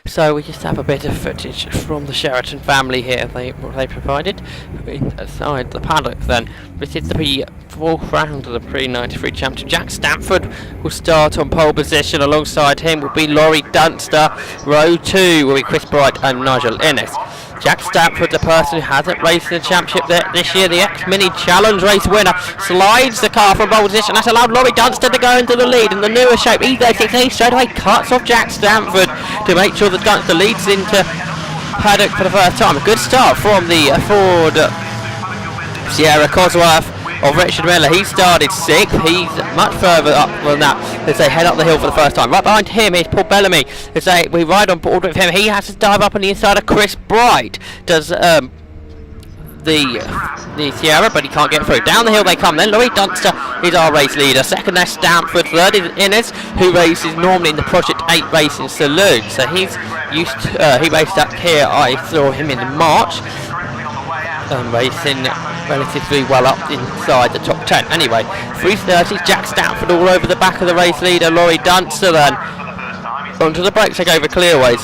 So we just have a bit of footage from the Sheraton family here. They provided inside the paddock. Then this is the fourth round of the Pre-93 Championship. Jack Stanford will start on pole position. Alongside him will be Laurie Dunster. Row 2 will be Chris Bright and Nigel Innes. Jack Stanford, the person who hasn't raced in the championship this year, the X-Mini Challenge race winner, slides the car from pole position. That's allowed Laurie Dunster to go into the lead in the newer shape. E36, straight away cuts off Jack Stanford to make sure that Dunster leads into paddock for the first time. A good start from the Ford Sierra Cosworth of Richard Miller. He started 6th. He's much further up than that as they head up the hill for the first time. Right behind him is Paul Bellamy. As we ride on board with him, he has to dive up on the inside of Chris Bright. Does the Sierra, but he can't get through. Down the hill they come. Then Laurie Dunster is our race leader. Second there's Stanford. Third is Innes, who races normally in the Project 8 Racing Saloon. So he's used to, he raced up here. I saw him in March. Racing relatively well up inside the top 10. Anyway, 330s, Jack Stanford all over the back of the race leader, Laurie Dunster. Then onto the brakes, they go over clearways.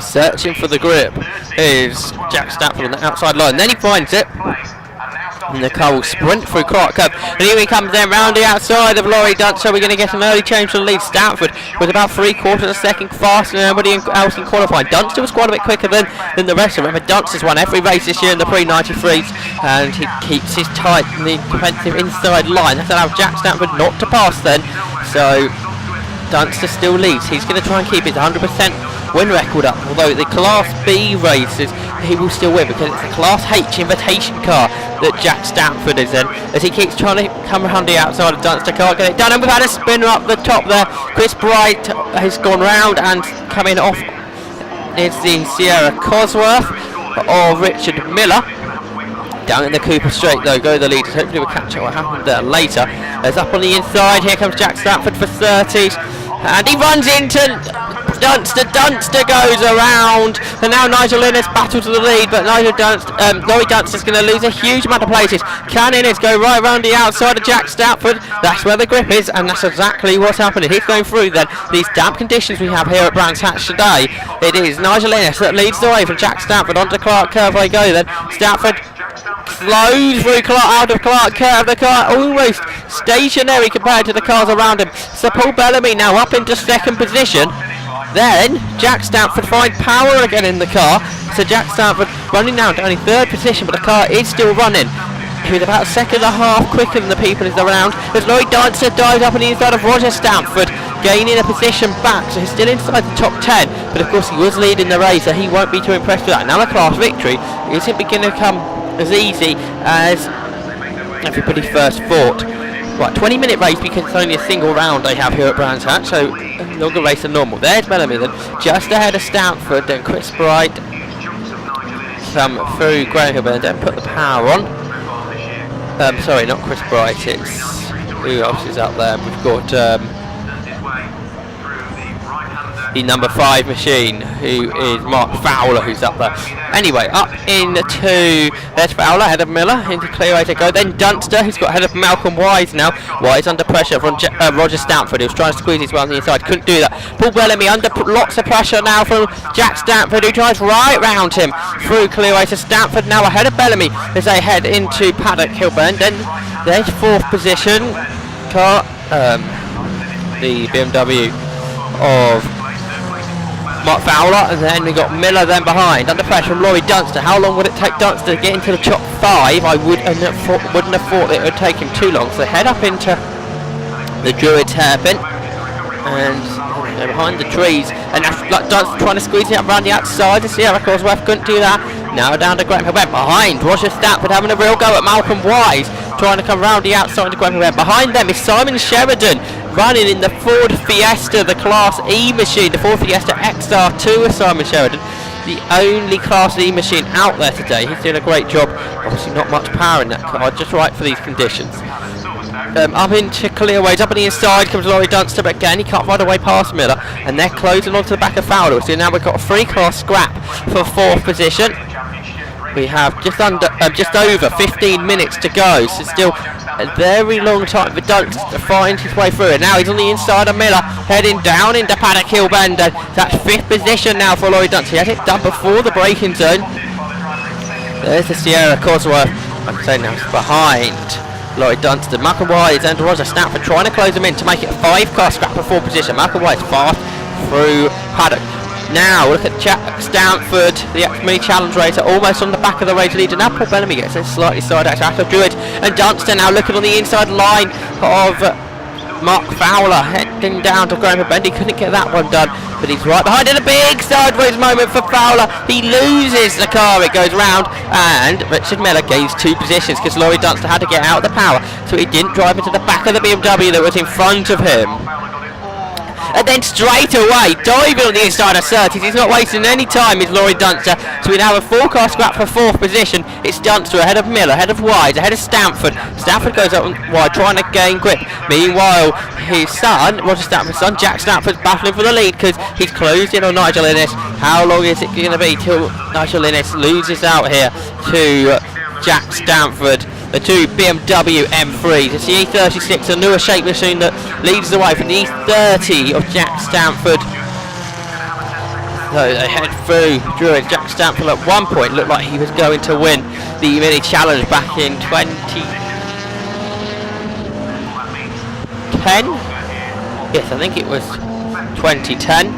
Searching for the grip is Jack Stanford on the outside line. Then he finds it. And the car will sprint through Clark Curve. And here he comes then round the outside of Laurie Dunster. We're going to get an early change to the lead. Stanford with about 3/4 of a second faster than anybody else in qualifying. Dunster was quite a bit quicker than the rest of them. Remember, Dunster's won every race this year in the Pre-93s, and he keeps his tight and the defensive inside line. That's allowed Jack Stanford not to pass then. So Dunster still leads. He's going to try and keep his 100% win record up, although the Class B races he will still win because it's a Class H invitation car that Jack Stanford is in, as he keeps trying to come around the outside of Dunster. Can't get it done, and we've had a spinner up the top there. Chris Bright has gone round and coming off is the Sierra Cosworth of Richard Miller. Down in the Cooper Straight though, go the leaders. Hopefully we'll catch what happened there later. As up on the inside, here comes Jack Stanford for 30s. And he runs into Dunster. Dunster goes around. And now Nigel Innes battles to the lead, but Laurie Dunster's going to lose a huge amount of places. Can Innes go right around the outside of Jack Stanford? That's where the grip is, and that's exactly what's happening. He's going through then these damp conditions we have here at Brands Hatch today. It is Nigel Innes that leads the way from Jack Stanford onto Clark Curve. They go then. Stanford slows through out of Clark Curve. The car almost stationary compared to the cars around him. So Paul Bellamy now up into second position. Then Jack Stanford finds power again in the car. So Jack Stanford running down to only third position, but the car is still running. He's about a second and a half quicker than the people is around. As Laurie Dunster dives up on the inside of Roger Stanford, gaining a position back, so he's still inside the top 10. But of course he was leading the race, so he won't be too impressed with that. Now the class victory isn't going to come as easy as everybody first thought. Right, 20-minute race because it's only a single round they have here at Brands Hatch, so a longer race than normal. There's Bellamy then, just ahead of Stanford, then Chris Bright come through Graham Hill, but don't put the power on. Sorry, not Chris Bright, it's who else is up there? We've got the number 5 machine, who is Mark Fowler, who's up there. Anyway, up into, there's Fowler, ahead of Miller, into clear to go. Then Dunster, who's got ahead of Malcolm Wise now. Wise under pressure from Roger Stanford, who was trying to squeeze his way on the inside, couldn't do that. Paul Bellamy under lots of pressure now from Jack Stanford, who drives right round him through clearway. So Stanford now ahead of Bellamy as they head into Paddock Kilburn. Then there's fourth position car, the BMW of Mark Fowler, and then we got Miller then behind, under pressure from Laurie Dunster. How long would it take Dunster to get into the top 5? I wouldn't have thought it would take him too long. So they head up into the Druids hairpin, and they're behind the trees, and Dunster trying to squeeze it up around the outside. The Sierra Cosworth couldn't do that. Now down to Graham Hill behind Roger Stanford, having a real go at Malcolm Wise, trying to come round the outside to Graham Hill. Behind them is Simon Sheridan, running in the Ford Fiesta, the Class E machine, the Ford Fiesta XR2 with Simon Sheridan, the only Class E machine out there today. He's doing a great job. Obviously not much power in that car, just right for these conditions. Up into clearways, up on the inside comes Laurie Dunster, but again he can't ride away past Miller, and they're closing onto the back of Fowler. So now we've got a 3-car scrap for 4th position. We have just under just over 15 minutes to go, so still a very long time for Dunst to find his way through it. Now he's on the inside of Miller, heading down into Paddock Hill Bend. That's 5th position now for Laurie Dunst. He had it done before the braking zone. There's the Sierra Cosworth. I'm saying now it's behind Laurie Dunst. Malcolm Wise and Roger Stanford trying to close him in to make it a 5-car scrap for 4th position. Malcolm Wise fast through Paddock. Now look at Jack Stanford, the ex-mini challenge racer, almost on the back of the race leader. Now Paul Bellamy gets a slightly side action out of Druid, and Dunster now looking on the inside line of Mark Fowler, heading down to Graham Bend. He couldn't get that one done, but he's right behind it. A big sideways moment for Fowler. He loses the car, it goes round, and Richard Miller gains 2 positions because Laurie Dunster had to get out of the power, so he didn't drive into the back of the BMW that was in front of him. And then straight away, diving on the inside of Surtees, he's not wasting any time, is Laurie Dunster. So we now have a 4-car scrap for 4th position. It's Dunster ahead of Miller, ahead of Wise, ahead of Stanford. Stanford goes up wide, trying to gain grip. Meanwhile, his son, Roger Stanford's son, Jack Stanford's battling for the lead because he's closed in on Nigel Innes. How long is it going to be till Nigel Innes loses out here to Jack Stanford? The 2 BMW M3s. It's the E36, a newer shape machine that leads the way from the E30 of Jack Stanford. So they head through Druid. Jack Stanford at one point looked like he was going to win the mini challenge back in 2010. Yes, I think it was 2010.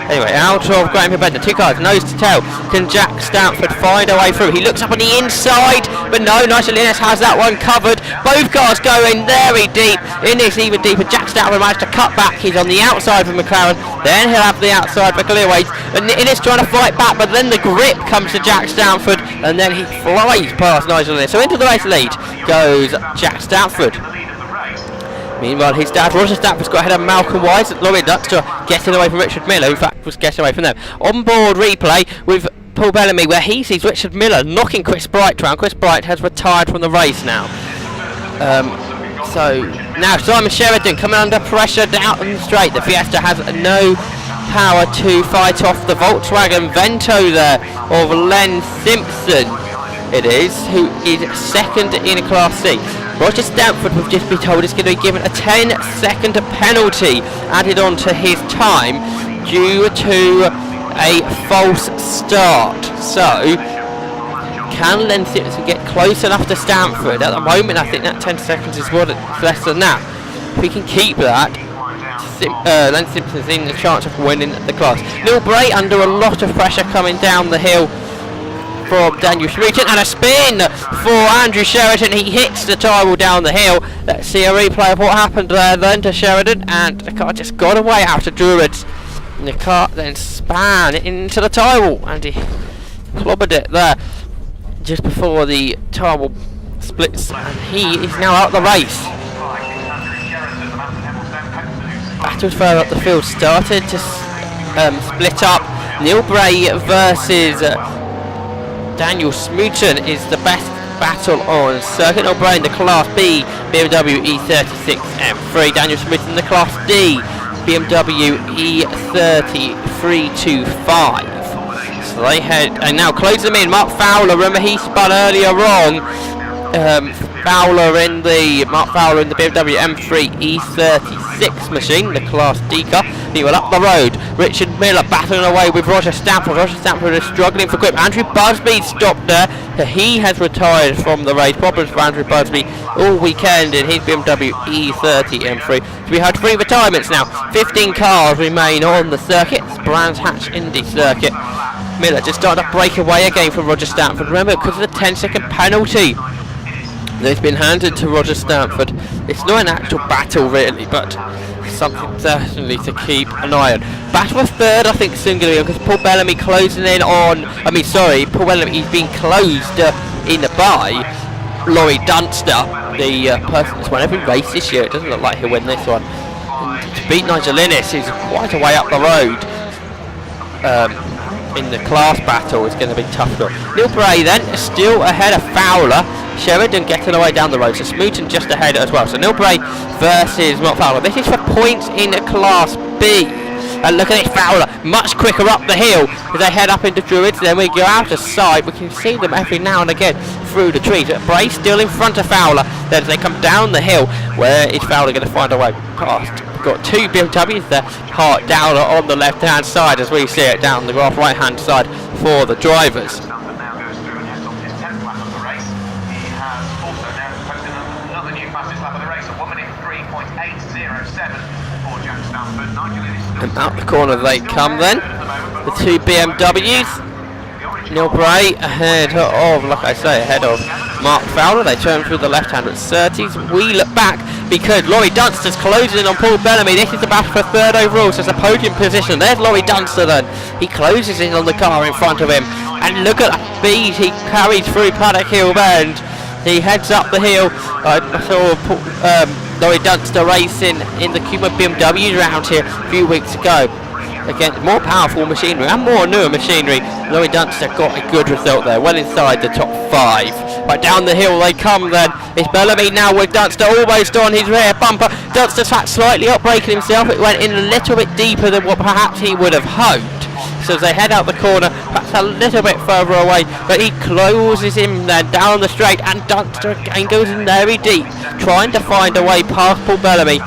Anyway, out of Graham Bender, 2 cars, nose to tail. Can Jack Stanford find a way through? He looks up on the inside, but no, Nigel Innes has that one covered. Both cars going very deep. Innes even deeper. Jack Stanford managed to cut back. He's on the outside for McLaren. Then he'll have the outside for Clearways. And Innes trying to fight back, but then the grip comes to Jack Stanford, and then he flies past Nigel Innes. So into the race lead goes Jack Stanford. Meanwhile, his dad, Roger Stanford's got ahead of Malcolm Wise. Laurie Dunster getting away from Richard Miller, who in fact was getting away from them. On-board replay with Paul Bellamy, where he sees Richard Miller knocking Chris Bright round. Chris Bright has retired from the race now. So now Simon Sheraton coming under pressure down the straight. The Fiesta has no power to fight off the Volkswagen Vento there of Len Simpson. It is, who is second in Class C. Roger Stanford, we've just been told, is going to be given a 10-second penalty added on to his time due to a false start. So, can Len Simpson get close enough to Stanford? At the moment, I think that 10 seconds is less than that. If we can keep that, Len Simpson's in the chance of winning the class. Neil Bray under a lot of pressure coming down the hill from Daniel Sheraton, and a spin for Andrew Sheraton. He hits the tyre wall down the hill. Let's see a replay of what happened there then to Sheraton, and the car just got away out of Druids. And the car then span into the tyre wall, and he clobbered it there just before the tyre wall splits, and he is now out of the race. Battles further up the field started to split up. Neil Bray versus Daniel Smooten is the best battle on circuit. Neil Bray in the Class B BMW E36 M3. Daniel Smooten in the Class D BMW E30 325. So they head and now close them in. Mark Fowler, remember he spun earlier on. Mark Fowler in the BMW M3 E36 machine, the Class D car. He went up the road. Richard Miller battling away with Roger Stanford. Roger Stanford is struggling for grip. Andrew Busby stopped there. He has retired from the race. Problems for Andrew Busby all weekend in his BMW E30 M3. So we had 3 retirements now. 15 cars remain on the circuit. It's Brands Hatch Indy circuit. Miller just started to break away again from Roger Stanford. Remember, because of the 10-second penalty that's been handed to Roger Stanford. It's not an actual battle really, but something certainly to keep an eye on. Battle for third, I think, soon going to be, because Paul Bellamy closing in on. Paul Bellamy, he's been closed in by Laurie Dunster, the person that's won every race this year. It doesn't look like he'll win this one. And to beat Nigel Innes, who's quite a way up the road in the class battle, is going to be tough. Neil Bray then still ahead of Fowler. Sheridan getting away down the road, so Smooten just ahead as well. So Neil Bray versus Mark Fowler. This is for points in Class B. And look at this Fowler, much quicker up the hill as they head up into Druids. Then we go out of sight. We can see them every now and again through the trees. Bray still in front of Fowler. Then as they come down the hill, where is Fowler going to find a way past? We've got two BMWs there, parked down on the left-hand side as we see it down the right-hand side for the drivers. And out the corner they come then, the two BMWs. Neil Bray ahead of, like I say, ahead of Mark Fowler. They turn through the left-hand at Surtees. We look back because Laurie Dunster's closing in on Paul Bellamy. This is the battle for third overall, so it's a podium position. There's Laurie Dunster then. He closes in on the car in front of him. And look at the speed he carries through Paddock Hill Bend. He heads up the hill. I saw Laurie Dunster racing in the Cuma BMWs round here a few weeks ago. Against more powerful machinery and more newer machinery. Laurie Dunster got a good result there, well inside the top 5. But down the hill they come then. It's Bellamy now with Dunster almost on his rear bumper. Dunster sat slightly up, braking himself. It went in a little bit deeper than what perhaps he would have hoped. So as they head out the corner, perhaps a little bit further away, but he closes him then down the straight, and Dunster again goes in very deep, trying to find a way past Paul Bellamy.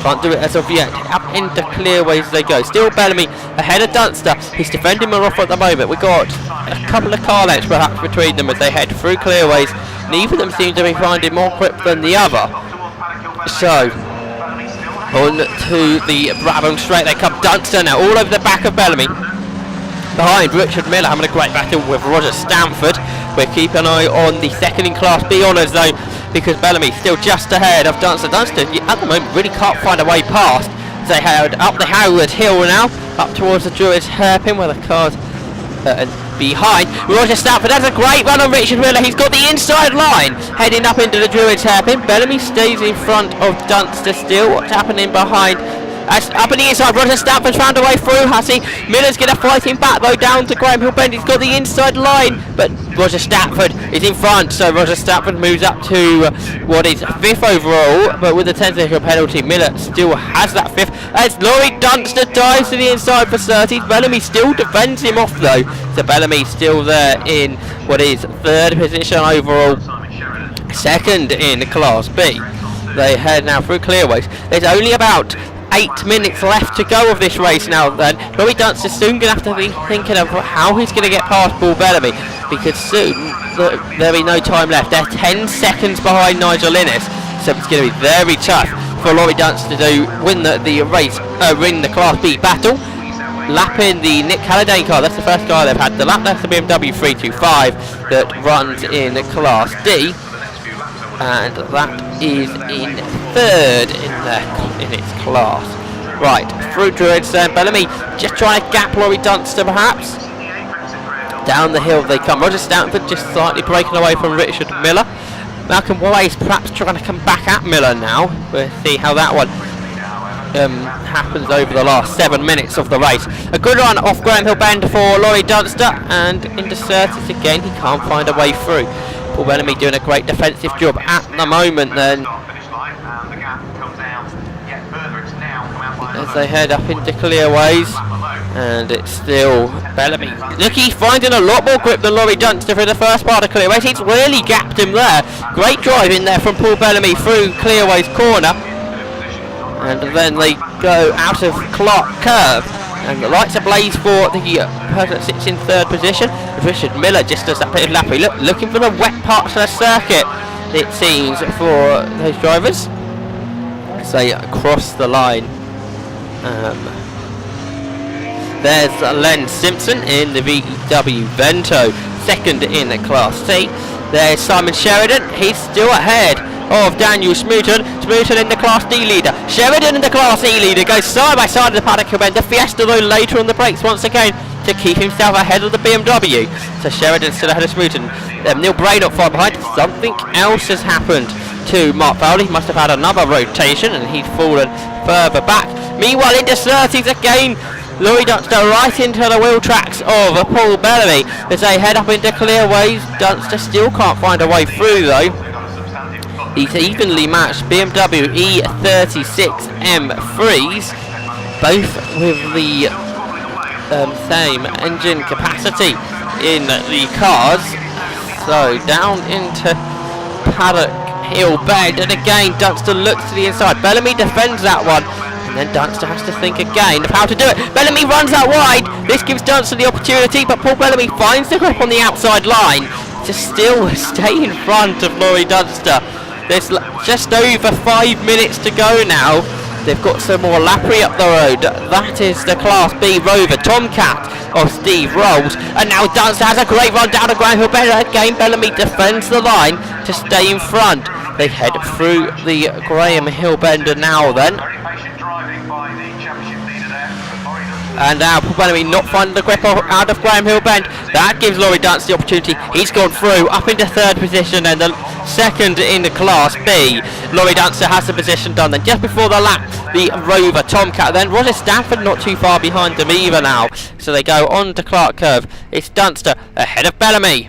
Can't do it as of yet. Up into clearways they go. Still Bellamy ahead of Dunster. He's defending him off at the moment. We've got a couple of car lengths perhaps between them as they head through clearways. Neither of them seem to be finding more grip than the other. So on to the Brabham straight they come. Dunster now all over the back of Bellamy. Behind Richard Miller having a great battle with Roger Stanford. We're keeping an eye on the second in Class B honours though, because Bellamy still just ahead of Dunster. Dunster at the moment really can't find a way past. They head up the Howard Hill now, up towards the Druids hairpin where the car's behind. Roger Stanford has a great run on Richard Miller. He's got the inside line heading up into the Druids hairpin. Bellamy stays in front of Dunster still. What's happening behind? Up on the inside, Roger Stanford's found a way through Hussey. Miller's going to fight him back though down to Graham Hill Bend. He's got the inside line, but Roger Stanford is in front, so Roger Stanford moves up to what is 5th overall, but with a 10-second penalty, Miller still has that 5th. As Laurie Dunster dives to the inside for Surtees. Bellamy still defends him off though, so Bellamy still there in what is 3rd position overall, 2nd in Class B. They head now through clearways. There's only about 8 minutes left to go of this race now then. Laurie Dunster's soon going to have to be thinking of how he's going to get past Paul Bellamy, because soon there'll be no time left. They're 10 seconds behind Nigel Innes, so it's going to be very tough for Laurie Dunster to win the race, win the Class B battle. Lapping the Nick Halliday car, that's the first car they've had to lap. That's the BMW 325 that runs in Class D. And that is in 3rd in its class. Right, through Druids then. Bellamy just trying to gap Laurie Dunster perhaps. Down the hill they come. Roger Stanford just slightly breaking away from Richard Miller. Malcolm Wise perhaps trying to come back at Miller now. We'll see how that one happens over the last 7 minutes of the race. A good run off Graham Hill Bend for Laurie Dunster, and into Surtees again. He can't find a way through. Paul Bellamy doing a great defensive job at the moment then. As they head up into clearways, and it's still Bellamy. Look, he's finding a lot more grip than Laurie Dunster for the first part of clearways. He's really gapped him there. Great drive in there from Paul Bellamy through clearways corner. And then they go out of Clark Curve. And the lights ablaze for the person that sits in 3rd position. Richard Miller just does that bit of lapping. Looking for the wet parts of the circuit, it seems, for those drivers. As they cross the line. There's Len Simpson in the VW Vento, 2nd in the Class C. There's Simon Sheridan. He's still ahead of Daniel Smoot. Smoot in the Class D leader. Sheridan in the Class E leader. Goes side by side of the Paddock Hill Bend. The Fiesta though later on the brakes once again to keep himself ahead of the BMW. So Sheridan still ahead of Smoot. Neil Bray not far behind. Something else has happened to Mark Fowler. He must have had another rotation and he's fallen further back. Meanwhile into Surtees again. Laurie Dunster right into the wheel tracks of Paul Bellamy as they head up into clearways. Dunster still can't find a way through though. He's evenly matched BMW E36 M3s both with the same engine capacity in the cars. So down into Paddock Hill Bend, and again Dunster looks to the inside. Bellamy defends that one, and then Dunster has to think again of how to do it. Bellamy runs out wide. This gives Dunster the opportunity, but Paul Bellamy finds the grip on the outside line to still stay in front of Laurie Dunster. There's just over 5 minutes to go now. They've got some more lappery up the road. That is the Class B Rover Tomcat of Steve Rolls. And now Dunster has a great run down to Graham Hill Bend. Again, Bellamy defends the line to stay in front. They head through the Graham Hill Bender now then. And now Paul Bellamy not finding the grip out of Graham Hill Bend. That gives Laurie Dunster the opportunity. He's gone through up into third position and the second in the Class B. Laurie Dunster has the position done. Then just before the lap, the Rover Tomcat. Then Roger Stanford not too far behind them either now. So they go on to Clark Curve. It's Dunster ahead of Bellamy.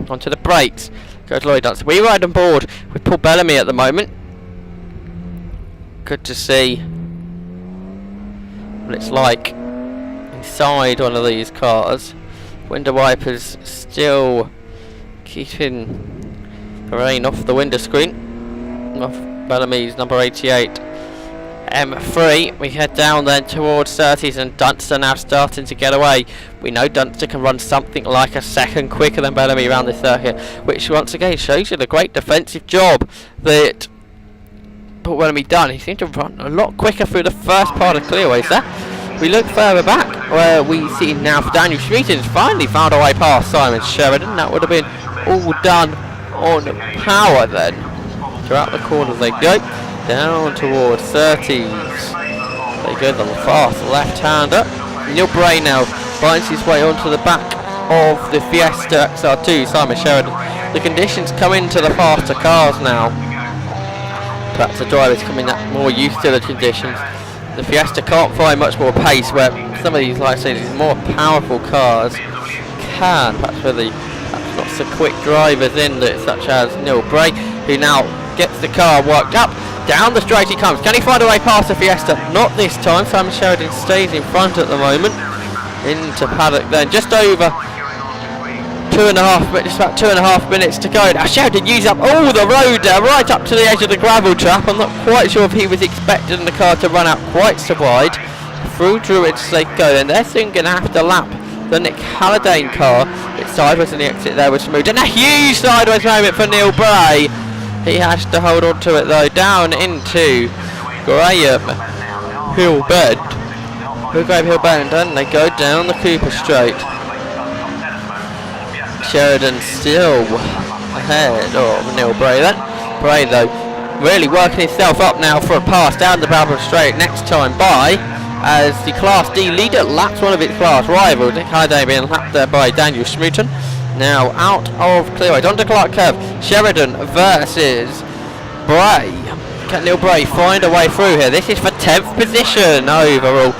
Onto the brakes. Goes Laurie Dunster. We ride on board with Paul Bellamy at the moment. Good to see what it's like inside one of these cars. Window wipers still keeping the rain off the window screen. Off Bellamy's number 88 M3. We head down then towards 30s, and Dunster now starting to get away. We know Dunster can run something like a second quicker than Bellamy around this circuit, which once again shows you the great defensive job that Paul Bellamy done. He seemed to run a lot quicker through the first part of clearaways there. We look further back where we see now for Daniel Sheraton's finally found a way past Simon Sheridan. That would have been all done on power then. Throughout the corners they go. Down towards 30s. They go the fast left-hander. Neil Bray now finds his way onto the back of the Fiesta XR2, Simon Sheridan. The conditions come into the faster cars now. Perhaps the drivers coming more used to the conditions. The Fiesta can't find much more pace, where some of these, like I say, these more powerful cars can, perhaps with the not so quick drivers in it, such as Neil Bray, who now gets the car worked up. Down the straight he comes. Can he find a way past the Fiesta? Not this time. Simon Sheridan stays in front at the moment. Into Paddock then. Just over 2.5 minutes, just about 2.5 minutes to go. Now Sheridan used up all the road right up to the edge of the gravel trap. I'm not quite sure if he was expecting the car to run out quite so wide. Through Druids they go, and they're soon going to have to lap the Nick Halliday car. It's sideways, and the exit there was smooth. And a huge sideways moment for Neil Bray. He has to hold on to it though. Down into Graham Hill Bend. Graham Hill Bend, and they go down the Cooper Straight. Sheridan still ahead of Neil Bray then. Bray though really working himself up now for a pass down the Bradford Straight next time by, as the Class D leader laps one of its class rivals. Nick Halliday being lapped there by Daniel Schmooten. Now out of clearways onto Clark Curve. Sheridan versus Bray. Can Neil Bray find a way through here? This is for 10th position overall.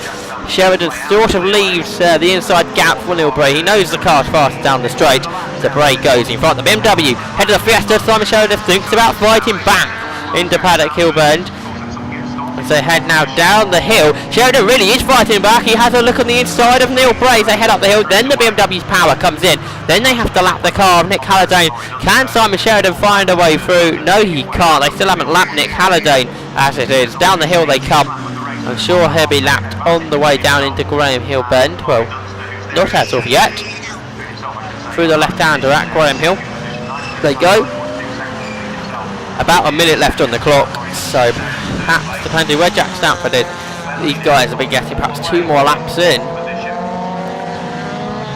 Sheridan sort of leaves the inside gap for Neil Bray. He knows the car's fast down the straight, so Bray goes in front. The BMW head of the Fiesta. Simon Sheridan thinks about fighting back into Paddock Hill Bend. As they head now down the hill, Sheridan really is fighting back. He has a look on the inside of Neil Bray. They head up the hill, then the BMW's power comes in. Then they have to lap the car of Nick Halliday. Can Simon Sheridan find a way through? No, he can't. They still haven't lapped Nick Halliday as it is. Down the hill they come. I'm sure he'll be lapped on the way down into Graham Hill Bend. Well, not as of yet. Through the left-hander at Graham Hill they go. About a minute left on the clock, so perhaps, depending where Jack Stanford is, these guys will be getting perhaps 2 more laps in.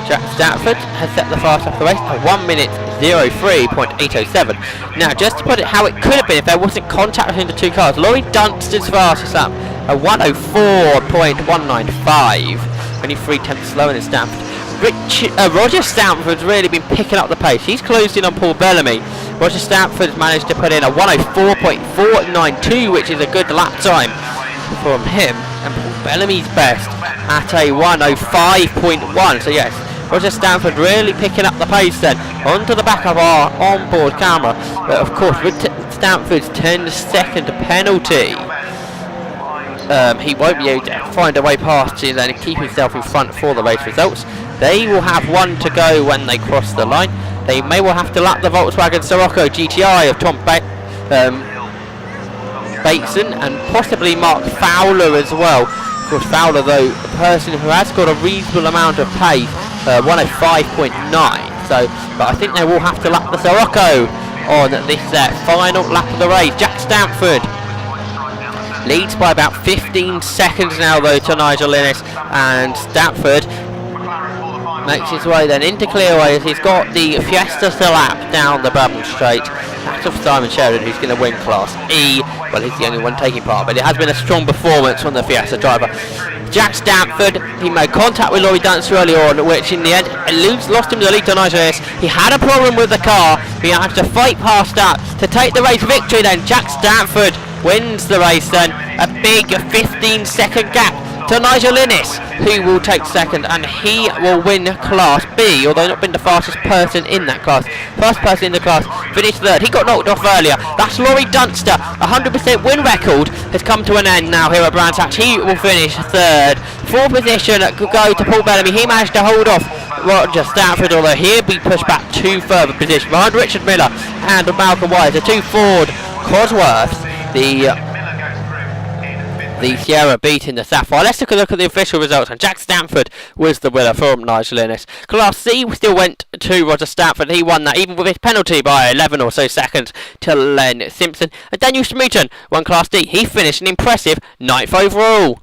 Jack Stanford has set the fast off the race at 1 minute 03.807. Now, just to put it how it could have been if there wasn't contact between the two cars, Laurie Dunster's fastest lap at 104.195, only 0.3 slower than Stanford. Roger Stanford's really been picking up the pace. He's closed in on Paul Bellamy. Roger Stanford's managed to put in a 104.492, which is a good lap time from him. And Paul Bellamy's best at a 105.1. So yes, Roger Stanford really picking up the pace then, onto the back of our onboard camera. But of course, with Stanford's 10-second penalty, he won't be able to find a way past to then keep himself in front for the race results. They will have one to go when they cross the line. They may well have to lap the Volkswagen Sirocco GTI of Tom Bateson and possibly Mark Fowler as well. Of course, Fowler, though, a person who has got a reasonable amount of pace, 105.9. So, but I think they will have to lap the Sirocco on this final lap of the race. Jack Stanford leads by about 15 seconds now, though, to Nigel Innes, and Stanford makes his way then into clearways. He's got the Fiesta to lap down the Brabham Straight. That's of Simon Sheraton, who's going to win Class E. Well, he's the only one taking part, but it has been a strong performance from the Fiesta driver. Jack Stanford, he made contact with Laurie Dunster earlier on, which in the end lost him the lead to Nigel Innes. He had a problem with the car. He had to fight past that to take the race victory then. Jack Stanford wins the race then. A big 15-second gap to Nigel Innes, who will take second, and he will win Class B, although not been the fastest person in that class. First person in the class finished third. He got knocked off earlier. That's Laurie Dunster. 100% win record has come to an end now here at Brands Hatch. He will finish third. Fourth position could go to Paul Bellamy. He managed to hold off Roger Stanford, although he'll be pushed back two further positions behind Richard Miller and Malcolm Wise. The two Ford Cosworths, the Sierra beating the Sapphire. Let's take a look at the official results, and Jack Stanford was the winner from Nigel Innes. Class C still went to Roger Stanford. He won that even with his penalty by 11 or so seconds to Len Simpson. And Daniel Smeaton won Class D. He finished an impressive 9th overall.